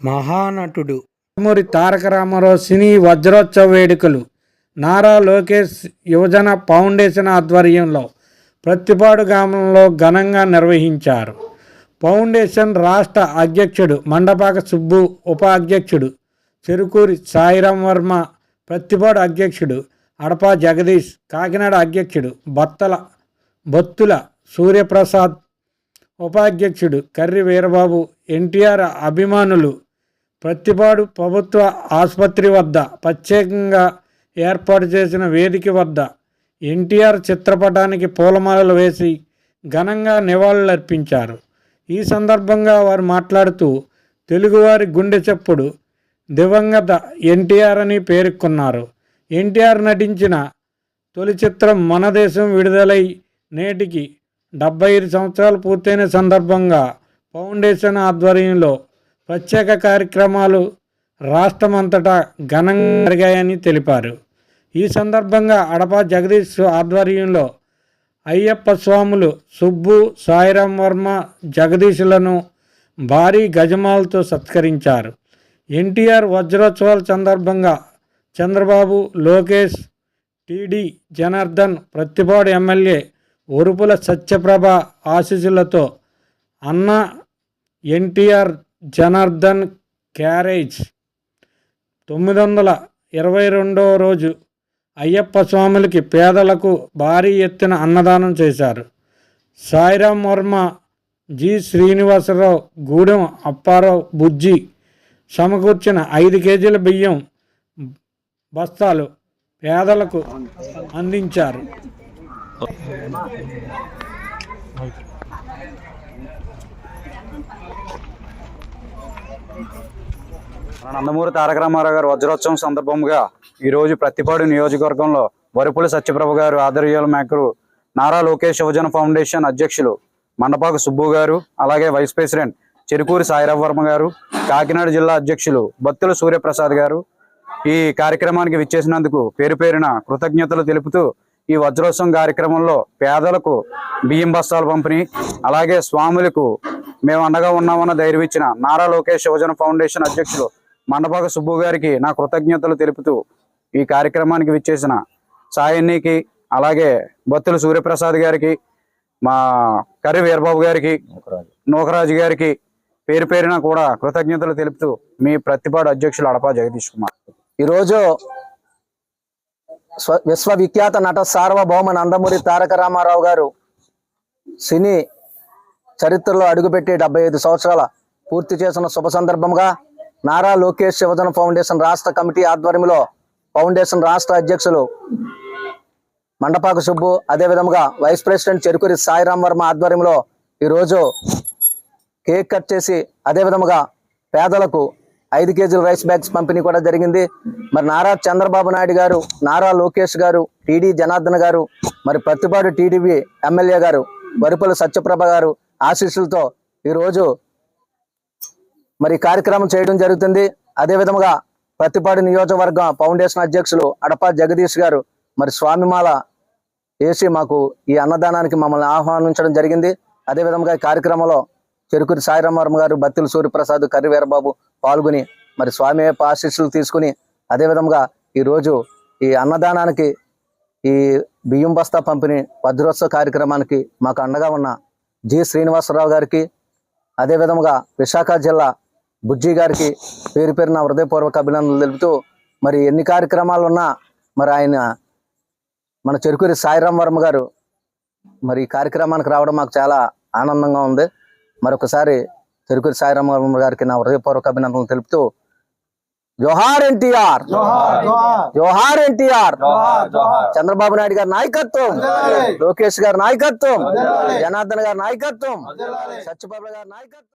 మహానటుడు నందమూరి తారక రామారావు సినీ వజ్రోత్సవ వేడుకలు నారా లోకేష్ యువజన ఫౌండేషన్ ఆధ్వర్యంలో ప్రత్తిపాడు గ్రామంలో ఘనంగా నిర్వహించారు. ఫౌండేషన్ రాష్ట్ర అధ్యక్షుడు మండపాక సుబ్బు, ఉపాధ్యక్షుడు చెరుకూరి సాయిరాం వర్మ, ప్రత్తిపాడు అధ్యక్షుడు అడపా జగదీష్, కాకినాడ అధ్యక్షుడు బత్తుల సూర్యప్రసాద్, ఉపాధ్యక్షుడు కర్రి వీరబాబు, ఎన్టీఆర్ అభిమానులు ప్రత్తిపాడు ప్రభుత్వ ఆసుపత్రి వద్ద ప్రత్యేకంగా ఏర్పాటు చేసిన వేదిక వద్ద ఎన్టీఆర్ చిత్రపటానికి పూలమాలలు వేసి ఘనంగా నివాళులర్పించారు. ఈ సందర్భంగా వారు మాట్లాడుతూ తెలుగువారి గుండె చప్పుడు దివంగత ఎన్టీఆర్ అని పేర్కొన్నారు. ఎన్టీఆర్ నటించిన తొలి చిత్రం మన దేశం విడుదలై నేటికి 75 సంవత్సరాలు పూర్తయిన సందర్భంగా ఫౌండేషన్ ఆధ్వర్యంలో ప్రత్యేక కార్యక్రమాలు రాష్ట్రమంతటా ఘనంగా జరిగాయని తెలిపారు. ఈ సందర్భంగా అడపా జగదీష్ ఆధ్వర్యంలో అయ్యప్ప స్వాములు సుబ్బు, సాయిరాం వర్మ, జగదీశులను భారీ గజమాలతో సత్కరించారు. ఎన్టీఆర్ వజ్రోత్సవాల సందర్భంగా చంద్రబాబు, లోకేష్, టీడీ జనార్దన్, ప్రత్తిపాడు ఎమ్మెల్యే ఉరుపుల సత్యప్రభ ఆశీస్సులతో అన్న ఎన్టీఆర్ జనార్దన్ క్యారేజ్ 922వ రోజు అయ్యప్ప స్వాములకి పేదలకు భారీ ఎత్తున అన్నదానం చేశారు. సాయిరాం వర్మ, జి శ్రీనివాసరావు, గూడెం అప్పారావు, బుజ్జి సమకూర్చిన 5 కేజీల బియ్యం బస్తాలు పేదలకు అందించారు. నందమూరి తారక రామారావు గారు వజ్రోత్సవం సందర్భంగా ఈరోజు ప్రత్తిపాడు నియోజకవర్గంలో వరుపుల సత్యప్రభ గారు ఆధ్వర్యాల మేరకు నారా లోకేష్ యువజన ఫౌండేషన్ అధ్యక్షులు మండపాక సుబ్బు గారు, అలాగే వైస్ ప్రెసిడెంట్ చెరుకూరి సాయిరాం వర్మ గారు, కాకినాడ జిల్లా అధ్యక్షులు బత్తుల సూర్యప్రసాద్ గారు ఈ కార్యక్రమానికి విచ్చేసినందుకు పేరు పేరున కృతజ్ఞతలు తెలుపుతూ ఈ వజ్రోత్సవం కార్యక్రమంలో పేదలకు బియ్యం బస్తాలు పంపిణీ, అలాగే స్వాములకు మేము అండగా ఉన్నామన్న ధైర్యం ఇచ్చిన నారా లోకేష్ యువజన ఫౌండేషన్ అధ్యక్షులు మండపాక సుబ్బు గారికి నా కృతజ్ఞతలు తెలుపుతూ ఈ కార్యక్రమానికి విచ్చేసిన సాయన్నికి, అలాగే బత్తుల సూర్యప్రసాద్ గారికి, మా కర్రి వీరబాబు గారికి, నూకరాజు గారికి పేరు పేరున కూడా కృతజ్ఞతలు తెలుపుతూ మీ ప్రత్తిపాడు అధ్యక్షులు అడపా జగదీష్ కుమార్. ఈరోజు విశ్వవిఖ్యాత నట సార్వభౌమ నందమూరి తారక రామారావు గారు సినీ చరిత్రలో అడుగుపెట్టి 75 సంవత్సరాల పూర్తి చేసిన శుభ సందర్భంగా నారా లోకేష్ యువజన ఫౌండేషన్ రాష్ట్ర కమిటీ ఆధ్వర్యంలో ఫౌండేషన్ రాష్ట్ర అధ్యక్షులు మండపాక సుబ్బు, అదేవిధంగా వైస్ ప్రెసిడెంట్ చెరుకూరి సాయిరాం వర్మ ఆధ్వర్యంలో ఈరోజు కేక్ కట్ చేసి అదేవిధంగా పేదలకు 5 కేజీల రైస్ బ్యాగ్స్ పంపిణీ కూడా జరిగింది. మరి నారా చంద్రబాబు నాయుడు గారు, నారా లోకేష్ గారు, టీడీ జనార్దన్ గారు, మరి ప్రత్తిపాడు టీడీపీ ఎమ్మెల్యే గారు వరుపుల సత్యప్రభ గారు ఆశీస్సులతో ఈరోజు మరి కార్యక్రమం చేయడం జరుగుతుంది. అదేవిధంగా ప్రత్తిపాడు నియోజకవర్గ ఫౌండేషన్ అధ్యక్షులు అడపా జగదీష్ గారు మరి స్వామిమాల వేసి మాకు ఈ అన్నదానానికి మమ్మల్ని ఆహ్వానించడం జరిగింది. అదేవిధంగా ఈ కార్యక్రమంలో చెరుకూరి సాయిరాం వర్మ గారు, బత్తుల సూర్యప్రసాద్, కర్రి వీరబాబు పాల్గొని మరి స్వామి ఆశీస్సులు తీసుకుని అదేవిధంగా ఈరోజు ఈ అన్నదానానికి ఈ బియ్యం బస్తా పంపిణీ వజ్రోత్సవ కార్యక్రమానికి మాకు అండగా ఉన్న జి శ్రీనివాసరావు గారికి, అదేవిధంగా విశాఖ జిల్లా బుజ్జి గారికి పేరు పేరున హృదయపూర్వక అభినందనలు తెలుపుతూ మరి ఎన్ని కార్యక్రమాలు ఉన్నా మరి ఆయన మన చెరుకూరి సాయిరాం వర్మ గారు మరి ఈ కార్యక్రమానికి రావడం మాకు చాలా ఆనందంగా ఉంది. మరొకసారి చెరుకూరి సాయిరాం వర్మ గారికి నా హృదయపూర్వక అభినందనలు తెలుపుతూ జోహార్ ఎన్టీఆర్, జోహార్ ఎన్టీఆర్. చంద్రబాబు నాయుడు గారి నాయకత్వం, లోకేష్ గారి నాయకత్వం, జనార్దన్ గారి నాయకత్వం, సత్యప్రభ గారి నాయకత్వం.